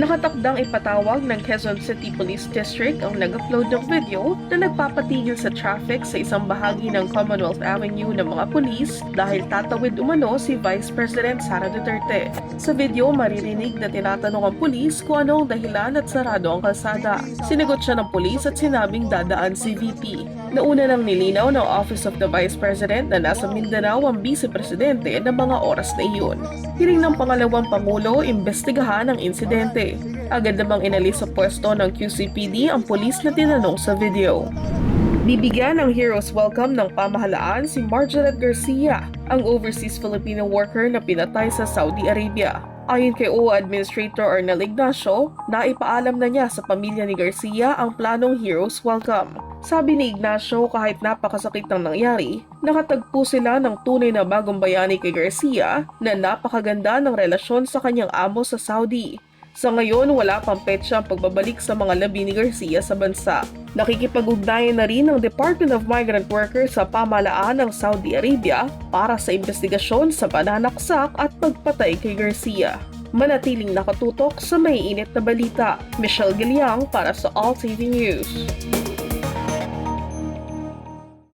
Nakatakdang ipatawag ng Quezon City Police District ang nag-upload ng video na nagpapatigil sa traffic sa isang bahagi ng Commonwealth Avenue ng mga pulis dahil tatawid umano si Vice President Sara Duterte. Sa video, maririnig na tinatanong ang pulis kung ano ang dahilan at sarado ang kalsada. Sinagot siya ng pulis at sinabing dadaan si VP. Nauna nang nilinaw ng Office of the Vice President na nasa Mindanao ang Vice Presidente ng mga oras na iyon. Hiling ng pangalawang Pangulo, imbestigahan ang insidente. Agad namang inalis sa pwesto ng QCPD ang pulis na tinanong sa video. Bibigyan ng Heroes Welcome ng pamahalaan si Marjoret Garcia, ang overseas Filipino worker na pinatay sa Saudi Arabia. Ayon kay OWA Administrator Arnel Ignacio, naipaalam na niya sa pamilya ni Garcia ang planong Heroes Welcome. Sabi ni Ignacio, kahit napakasakit ng nangyari, nakatagpo sila ng tunay na bagong bayani kay Garcia na napakaganda ng relasyon sa kanyang amo sa Saudi. Sa ngayon, wala pang petsa ang pagbabalik sa mga labi ni Garcia sa bansa. Nakikipag-ugnayan na rin ng Department of Migrant Workers sa pamahalaan ng Saudi Arabia para sa investigasyon sa pananaksak at pagpatay kay Garcia. Manatiling nakatutok sa maiinit na balita. Michelle Giliang para sa All TV News.